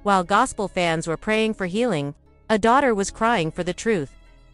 While gospel fans were praying for healing, a daughter was crying for the truth.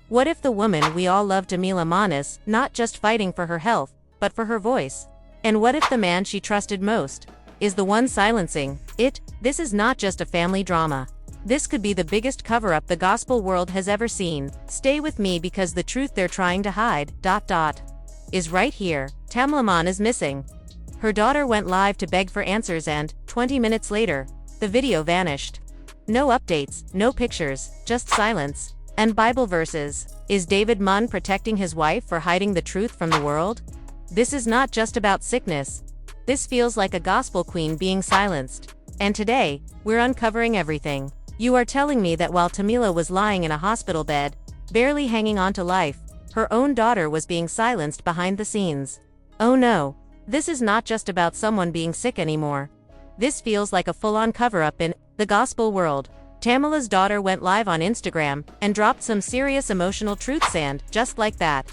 What if the woman we all love, Tamela Mann, is not just fighting for her health, but for her voice? And what if the man she trusted most is the one silencing it? This is not just a family drama. This could be the biggest cover-up the gospel world has ever seen. Stay with me, because the truth they're trying to hide, is right here. Tamela Mann is missing. Her daughter went live to beg for answers, and 20 minutes later, the video vanished. No updates, no pictures, just silence and Bible verses. Is David Mann protecting his wife for hiding the truth from the world? This is not just about sickness. This feels like a gospel queen being silenced. And today, we're uncovering everything. You are telling me that while Tamela was lying in a hospital bed, barely hanging on to life, her own daughter was being silenced behind the scenes. Oh no, this is not just about someone being sick anymore. This feels like a full-on cover-up in the gospel world. Tamela's daughter went live on Instagram and dropped some serious emotional truths, and just like that,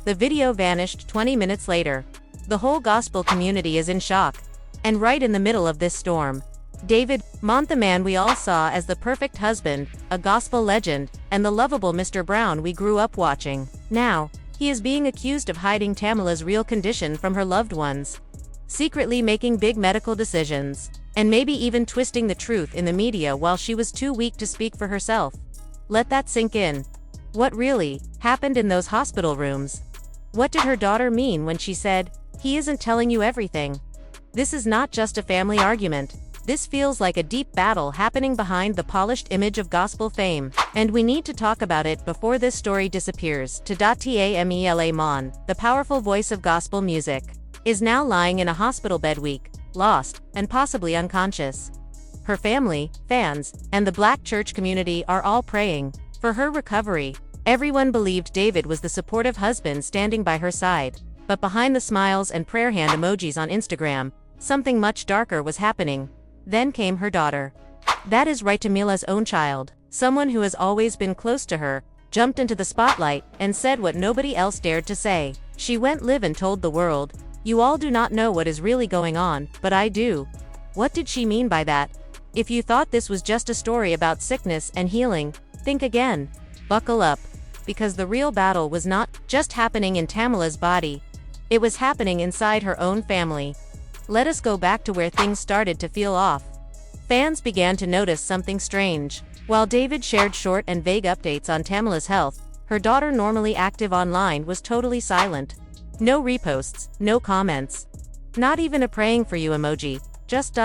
the video vanished 20 minutes later. The whole gospel community is in shock. And right in the middle of this storm, David Mann, the man we all saw as the perfect husband, a gospel legend, and the lovable Mr. Brown we grew up watching. Now, he is being accused of hiding Tamela's real condition from her loved ones, secretly making big medical decisions, and maybe even twisting the truth in the media while she was too weak to speak for herself. Let that sink in. What really happened in those hospital rooms? What did her daughter mean when she said, "He isn't telling you everything"? This is not just a family argument. This feels like a deep battle happening behind the polished image of gospel fame, and we need to talk about it before this story disappears. Tamela Mann, the powerful voice of gospel music, is now lying in a hospital bed, weak, lost, and possibly unconscious. Her family, fans, and the Black church community are all praying for her recovery. Everyone believed David was the supportive husband standing by her side, but behind the smiles and prayer hand emojis on Instagram, something much darker was happening. Then came her daughter. That is right, Tamela's own child, someone who has always been close to her, jumped into the spotlight and said what nobody else dared to say. She went live and told the world, "You all do not know what is really going on, but I do." What did she mean by that? If you thought this was just a story about sickness and healing, think again. Buckle up, because the real battle was not just happening in Tamela's body. It was happening inside her own family. Let us go back to where things started to feel off. Fans began to notice something strange. While David shared short and vague updates on Tamela's health, her daughter, normally active online, was totally silent. No reposts, no comments. Not even a praying for you emoji, just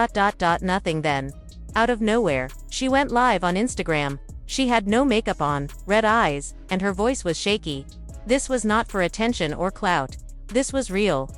nothing. Then, out of nowhere, she went live on Instagram. She had no makeup on, red eyes, and her voice was shaky. This was not for attention or clout. This was real.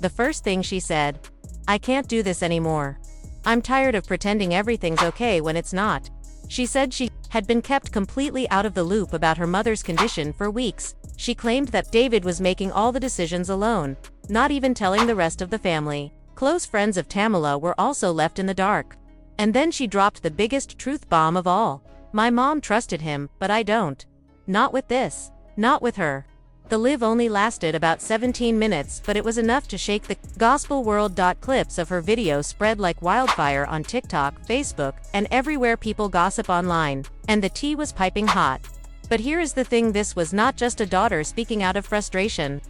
The first thing she said, "I can't do this anymore. I'm tired of pretending everything's okay when it's not." She said she had been kept completely out of the loop about her mother's condition for weeks. She claimed that David was making all the decisions alone, not even telling the rest of the family. Close friends of Tamela were also left in the dark. And then she dropped the biggest truth bomb of all. "My mom trusted him, but I don't. Not with this. Not with her." The live only lasted about 17 minutes, but it was enough to shake the gospel world. Clips of her video spread like wildfire on TikTok, Facebook, and everywhere people gossip online, and the tea was piping hot. But here is the thing: this was not just a daughter speaking out of frustration.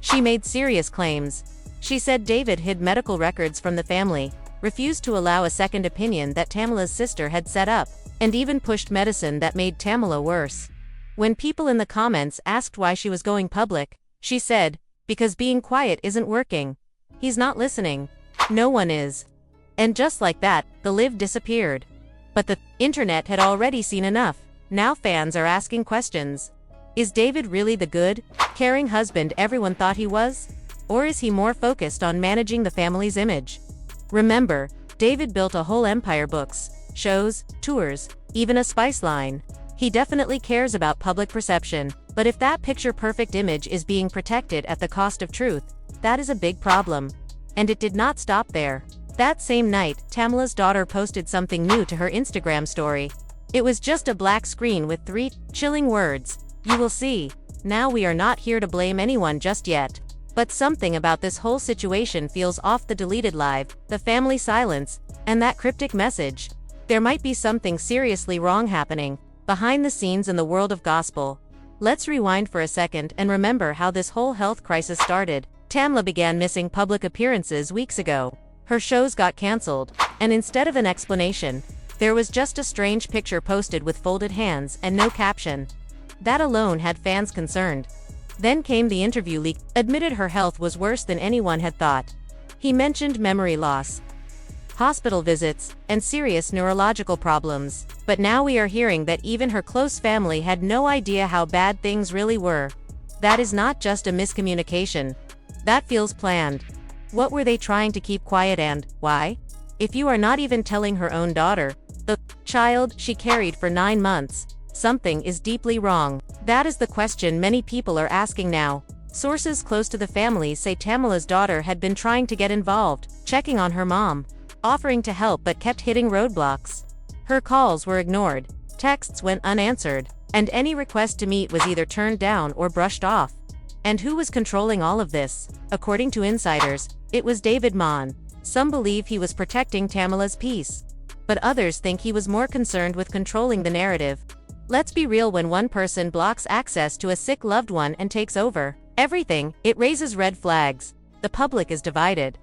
She made serious claims. She said David hid medical records from the family, refused to allow a second opinion that Tamela's sister had set up, and even pushed medicine that made Tamela worse. When people in the comments asked why she was going public, she said, "Because being quiet isn't working. He's not listening. No one is." And just like that, the live disappeared. But the internet had already seen enough. Now fans are asking questions. Is David really the good, caring husband everyone thought he was? Or is he more focused on managing the family's image? Remember, David built a whole empire: books, shows, tours, even a spice line. He definitely cares about public perception, but if that picture-perfect image is being protected at the cost of truth, that is a big problem. And it did not stop there. That same night, Tamela's daughter posted something new to her Instagram story. It was just a black screen with 3 chilling words: "You will see. Now we are not here to blame anyone just yet." But something about this whole situation feels off: the deleted live, the family silence, and that cryptic message. There might be something seriously wrong happening behind the scenes in the world of gospel. Let's rewind for a second and remember how this whole health crisis started. Tamela began missing public appearances weeks ago. Her shows got cancelled, and instead of an explanation, there was just a strange picture posted with folded hands and no caption. That alone had fans concerned. Then came the interview leak, admitted her health was worse than anyone had thought. He mentioned memory loss, hospital visits, and serious neurological problems. But now we are hearing that even her close family had no idea how bad things really were. That is not just a miscommunication. That feels planned. What were they trying to keep quiet, and why? If you are not even telling her own daughter, the child she carried for 9 months, something is deeply wrong. That is the question many people are asking now. Sources close to the family say Tamela's daughter had been trying to get involved, checking on her mom, offering to help, but kept hitting roadblocks. Her calls were ignored, texts went unanswered, and any request to meet was either turned down or brushed off. And who was controlling all of this? According to insiders, it was David Mann. Some believe he was protecting Tamela's peace, but others think he was more concerned with controlling the narrative. Let's be real, when one person blocks access to a sick loved one and takes over everything, it raises red flags. The public is divided.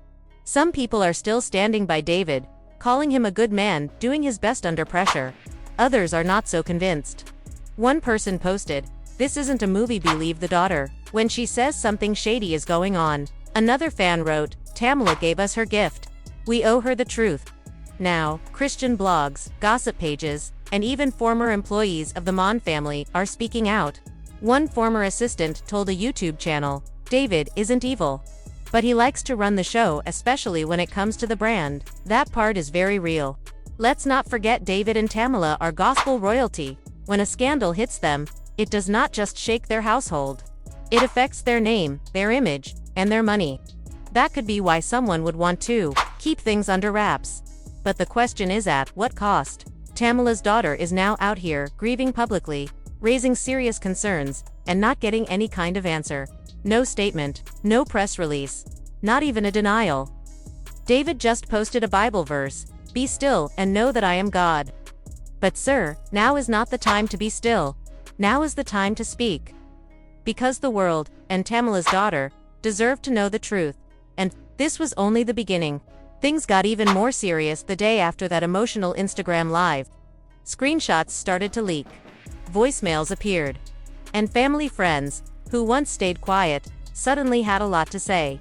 Some people are still standing by David, calling him a good man, doing his best under pressure. Others are not so convinced. One person posted, "This isn't a movie, believe the daughter when she says something shady is going on." Another fan wrote, "Tamela gave us her gift. We owe her the truth." Now, Christian blogs, gossip pages, and even former employees of the Mann family are speaking out. One former assistant told a YouTube channel, "David isn't evil, but he likes to run the show, especially when it comes to the brand." That part is very real. Let's not forget David and Tamela are gospel royalty. When a scandal hits them, it does not just shake their household. It affects their name, their image, and their money. That could be why someone would want to keep things under wraps. But the question is, at what cost? Tamela's daughter is now out here, grieving publicly, raising serious concerns, and not getting any kind of answer. No statement, no press release, not even a denial. David just posted a Bible verse, "Be still and know that I am God." But sir, now is not the time to be still. Now is the time to speak. Because the world, and Tamela's daughter, deserve to know the truth. And this was only the beginning. Things got even more serious the day after that emotional Instagram live. Screenshots started to leak. Voicemails appeared. And family friends, who once stayed quiet, suddenly had a lot to say.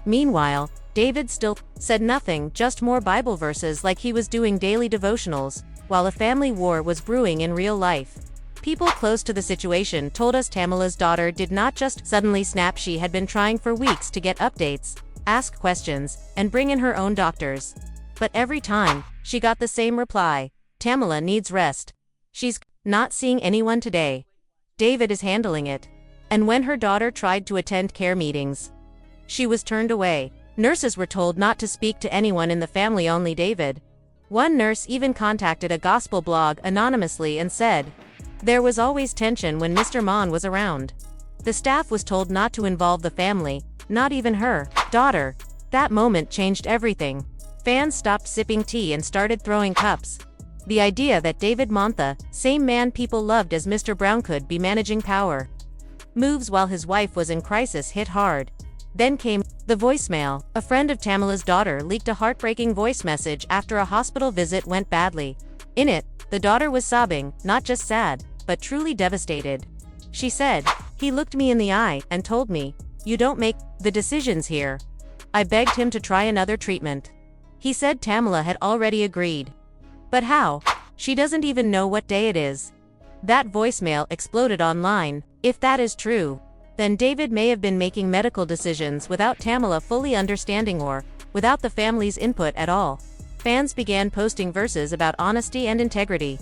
Meanwhile, David still said nothing, just more Bible verses like he was doing daily devotionals, while a family war was brewing in real life. People close to the situation told us Tamela's daughter did not just suddenly snap. She had been trying for weeks to get updates, ask questions, and bring in her own doctors. But every time, she got the same reply: "Tamela needs rest. She's not seeing anyone today. David is handling it." And when her daughter tried to attend care meetings, she was turned away. Nurses were told not to speak to anyone in the family, only David. One nurse even contacted a gospel blog anonymously and said, "There was always tension when Mr. Mann was around." The staff was told not to involve the family, not even her daughter. That moment changed everything. Fans stopped sipping tea and started throwing cups. The idea that David Mann, the same man people loved as Mr. Brown, could be managing power moves while his wife was in crisis hit hard. Then came the voicemail. A friend of Tamela's daughter leaked a heartbreaking voice message after a hospital visit went badly. In it, the daughter was sobbing, not just sad, but truly devastated. She said, "He looked me in the eye and told me, 'You don't make the decisions here.' I begged him to try another treatment. He said Tamela had already agreed. But how? She doesn't even know what day it is." That voicemail exploded online. If that is true, then David may have been making medical decisions without Tamela fully understanding, or without the family's input at all. Fans began posting verses about honesty and integrity.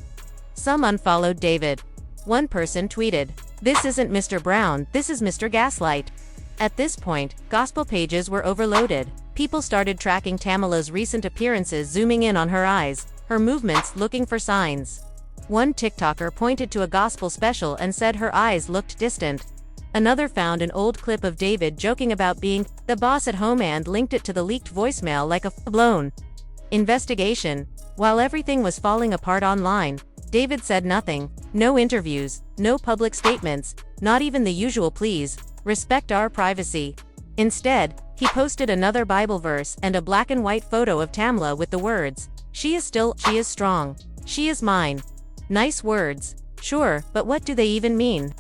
Some unfollowed David. One person tweeted, "This isn't Mr. Brown, this is Mr. Gaslight." At this point, gospel pages were overloaded. People started tracking Tamela's recent appearances, zooming in on her eyes, her movements, looking for signs. One TikToker pointed to a gospel special and said her eyes looked distant. Another found an old clip of David joking about being the boss at home and linked it to the leaked voicemail like a blown investigation. While everything was falling apart online, David said nothing, no interviews, no public statements, not even the usual pleas, respect our privacy. Instead, he posted another Bible verse and a black and white photo of Tamela with the words, she is strong. She is mine. Nice words. Sure, but what do they even mean?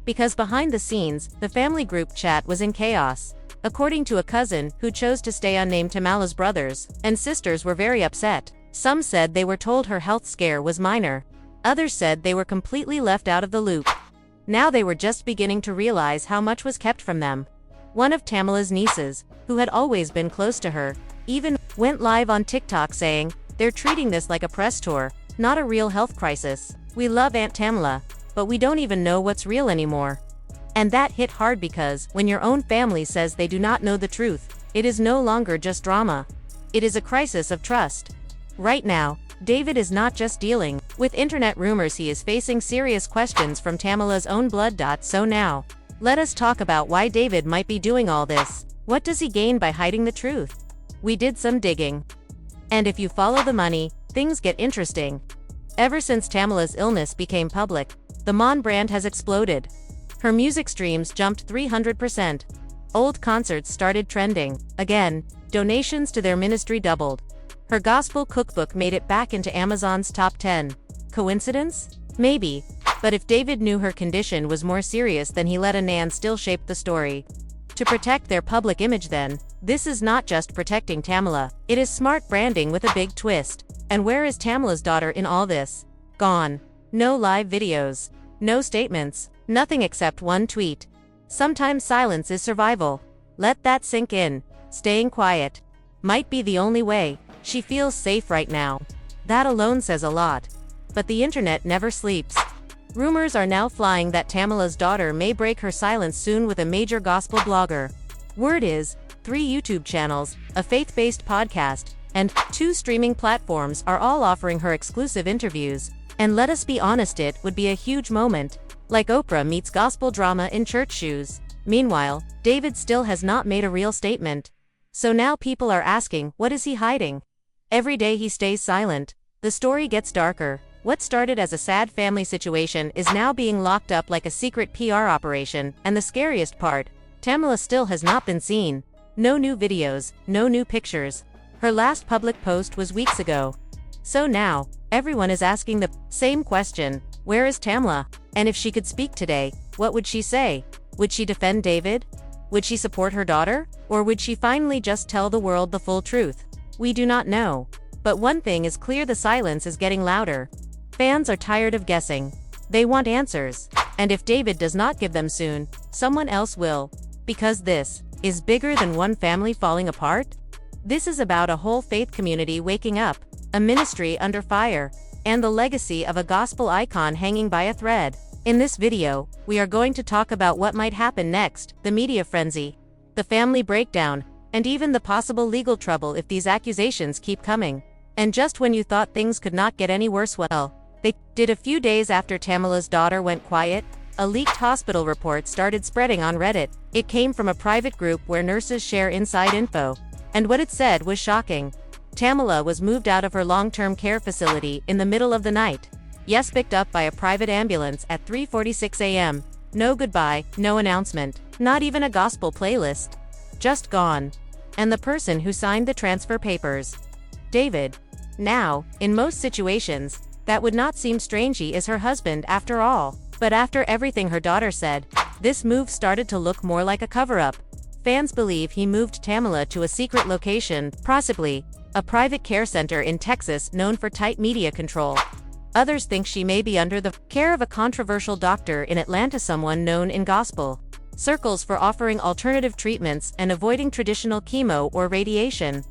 Because behind the scenes, the family group chat was in chaos. According to a cousin, who chose to stay unnamed, Tamela's brothers and sisters were very upset. Some said they were told her health scare was minor. Others said they were completely left out of the loop. Now they were just beginning to realize how much was kept from them. One of Tamela's nieces, who had always been close to her, even went live on TikTok saying, they're treating this like a press tour, not a real health crisis. We love Aunt Tamela, but we don't even know what's real anymore. And that hit hard because, when your own family says they do not know the truth, it is no longer just drama. It is a crisis of trust. Right now, David is not just dealing with internet rumors, he is facing serious questions from Tamela's own blood. So now, let us talk about why David might be doing all this. What does he gain by hiding the truth? We did some digging. And if you follow the money, things get interesting. Ever since Tamela's illness became public, the Mann brand has exploded. Her music streams jumped 300%. Old concerts started trending. Again, donations to their ministry doubled. Her gospel cookbook made it back into Amazon's top 10. Coincidence? Maybe. But if David knew her condition was more serious than he let a Nan still shape the story. To protect their public image then, this is not just protecting Tamela, it is smart branding with a big twist. And where is Tamela's daughter in all this? Gone. No live videos. No statements. Nothing except one tweet. Sometimes silence is survival. Let that sink in. Staying quiet might be the only way. She feels safe right now. That alone says a lot. But the internet never sleeps. Rumors are now flying that Tamela's daughter may break her silence soon with a major gospel blogger. Word is, 3 YouTube channels, a faith-based podcast, and 2 streaming platforms are all offering her exclusive interviews. And let us be honest, it would be a huge moment. Like Oprah meets gospel drama in church shoes. Meanwhile, David still has not made a real statement. So now people are asking, what is he hiding? Every day he stays silent. The story gets darker. What started as a sad family situation is now being locked up like a secret PR operation, and the scariest part, Tamela still has not been seen. No new videos, no new pictures. Her last public post was weeks ago. So now, everyone is asking the same question, where is Tamela? And if she could speak today, what would she say? Would she defend David? Would she support her daughter? Or would she finally just tell the world the full truth? We do not know. But one thing is clear, the silence is getting louder. Fans are tired of guessing. They want answers. And if David does not give them soon, someone else will. Because this is bigger than one family falling apart. This is about a whole faith community waking up, a ministry under fire, and the legacy of a gospel icon hanging by a thread. In this video, we are going to talk about what might happen next, the media frenzy, the family breakdown, and even the possible legal trouble if these accusations keep coming. And just when you thought things could not get any worse, well, they did. A few days after Tamela's daughter went quiet, a leaked hospital report started spreading on Reddit. It came from a private group where nurses share inside info. And what it said was shocking. Tamela was moved out of her long-term care facility in the middle of the night. Yes, picked up by a private ambulance at 3:46 a.m. No goodbye, no announcement, not even a gospel playlist. Just gone. And the person who signed the transfer papers, David. Now, in most situations, that would not seem strange. He is her husband after all. But after everything her daughter said, this move started to look more like a cover-up. Fans believe he moved Tamela to a secret location, possibly a private care center in Texas known for tight media control. Others think she may be under the care of a controversial doctor in Atlanta, someone known in gospel circles for offering alternative treatments and avoiding traditional chemo or radiation.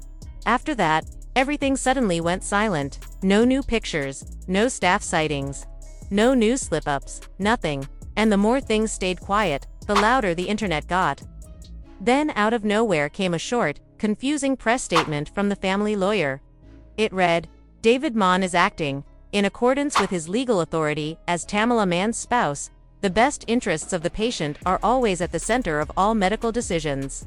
After that, everything suddenly went silent. No new pictures, no staff sightings, no news slip-ups, nothing. And the more things stayed quiet, the louder the internet got. Then out of nowhere came a short, confusing press statement from the family lawyer. It read, David Mann is acting, in accordance with his legal authority, as Tamela Mann's spouse. The best interests of the patient are always at the center of all medical decisions.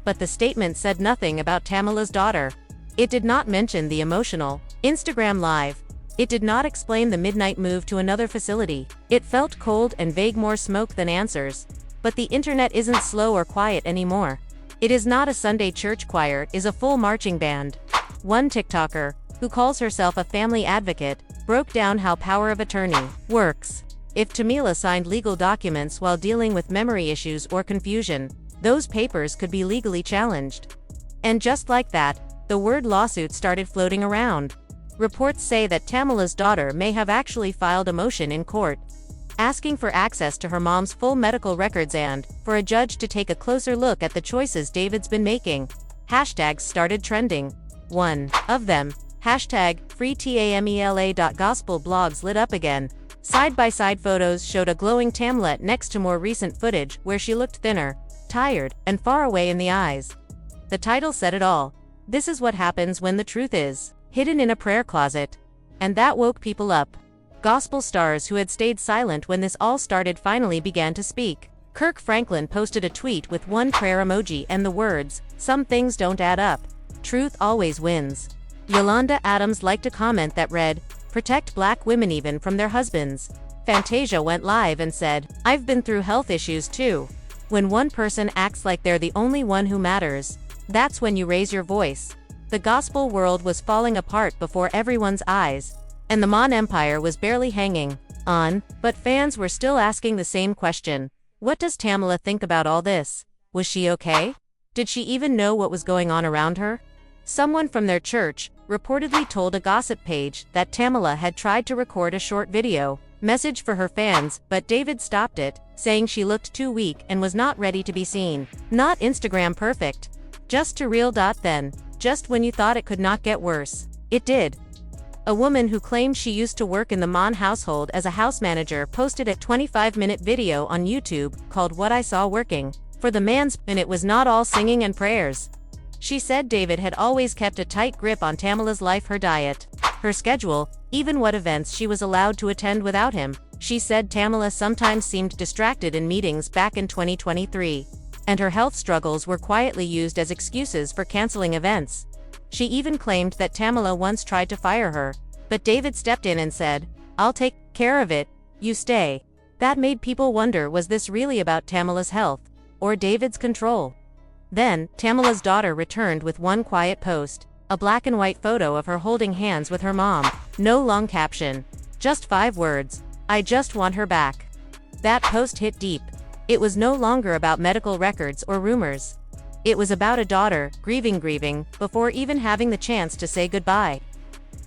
But the statement said nothing about Tamela's daughter. It did not mention the emotional Instagram Live. It did not explain the midnight move to another facility. It felt cold and vague, more smoke than answers. But the internet isn't slow or quiet anymore. It is not a Sunday church choir, it is a full marching band. One TikToker, who calls herself a family advocate, broke down how power of attorney works. If Tamela signed legal documents while dealing with memory issues or confusion, those papers could be legally challenged. And just like that, the word lawsuit started floating around. Reports say that Tamela's daughter may have actually filed a motion in court, asking for access to her mom's full medical records and for a judge to take a closer look at the choices David's been making. Hashtags started trending. One of them, #FreeTamela.gospel blogs, lit up again. Side-by-side photos showed a glowing Tamela next to more recent footage where she looked thinner, tired, and far away in the eyes. The title said it all. This is what happens when the truth is hidden in a prayer closet. And that woke people up. Gospel stars who had stayed silent when this all started finally began to speak. Kirk Franklin posted a tweet with one prayer emoji and the words, "Some things don't add up. Truth always wins." Yolanda Adams liked a comment that read, "Protect black women even from their husbands." Fantasia went live and said, "I've been through health issues too." When one person acts like they're the only one who matters, that's when you raise your voice. The gospel world was falling apart before everyone's eyes, and the Mann empire was barely hanging on, but fans were still asking the same question. What does Tamela think about all this? Was she okay? Did she even know what was going on around her? Someone from their church reportedly told a gossip page that Tamela had tried to record a short video message for her fans, but David stopped it, saying she looked too weak and was not ready to be seen. Not Instagram perfect. Just too real. Then, just when you thought it could not get worse, it did. A woman who claimed she used to work in the Mann household as a house manager posted a 25-minute video on YouTube called "What I Saw Working" for the Manns, and it was not all singing and prayers. She said David had always kept a tight grip on Tamela's life, her diet, her schedule, even what events she was allowed to attend without him. She said Tamela sometimes seemed distracted in meetings back in 2023, and her health struggles were quietly used as excuses for canceling events. She even claimed that Tamela once tried to fire her, but David stepped in and said, "I'll take care of it, you stay." That made people wonder, was this really about Tamela's health, or David's control? Then, Tamela's daughter returned with one quiet post, a black and white photo of her holding hands with her mom. No long caption. Just 5 words, "I just want her back." That post hit deep. It was no longer about medical records or rumors. It was about a daughter grieving before even having the chance to say goodbye.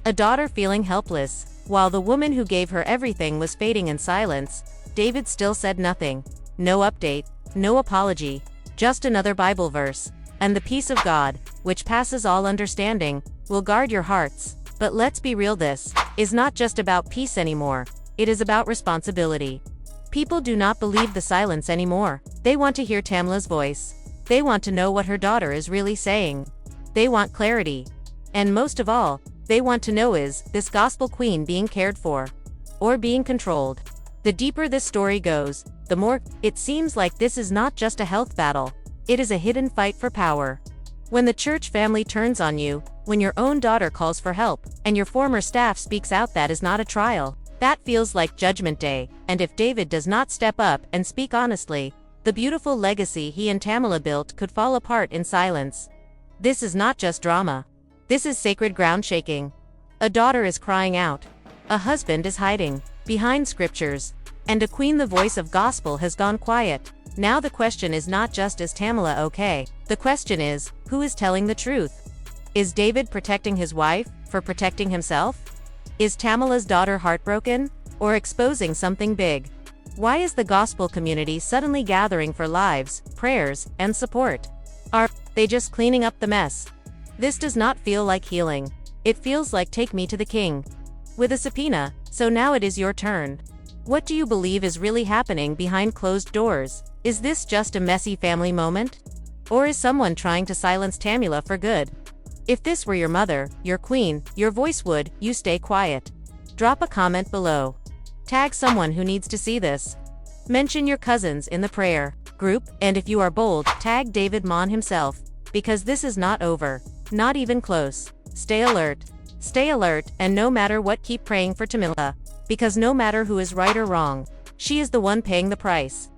A daughter feeling helpless. While the woman who gave her everything was fading in silence, David still said nothing. No update, no apology, just another Bible verse. "And the peace of God, which passes all understanding, will guard your hearts." But let's be real, this is not just about peace anymore. It is about responsibility. People do not believe the silence anymore. They want to hear Tamela's voice. They want to know what her daughter is really saying. They want clarity. And most of all, they want to know, is this gospel queen being cared for or being controlled? The deeper this story goes, the more it seems like this is not just a health battle. It is a hidden fight for power. When the church family turns on you, when your own daughter calls for help, and your former staff speaks out, that is not a trial. That feels like Judgment Day, and if David does not step up and speak honestly, the beautiful legacy he and Tamela built could fall apart in silence. This is not just drama. This is sacred ground shaking. A daughter is crying out. A husband is hiding behind scriptures. And a queen, the voice of gospel, has gone quiet. Now the question is not just, is Tamela okay? The question is, who is telling the truth? Is David protecting his wife for protecting himself? Is Tamela's daughter heartbroken or exposing something big? Why is the gospel community suddenly gathering for lives, prayers, and support? Are they just cleaning up the mess? This does not feel like healing. It feels like take me to the king with a subpoena, so now it is your turn. What do you believe is really happening behind closed doors? Is this just a messy family moment? Or is someone trying to silence Tamela for good? If this were your mother, your queen, your voice, would you stay quiet? Drop a comment below. Tag someone who needs to see this. Mention your cousins in the prayer group, and if you are bold, tag David Mann himself, because this is not over, not even close. Stay alert. Stay alert, and no matter what, keep praying for Tamela. Because no matter who is right or wrong, she is the one paying the price.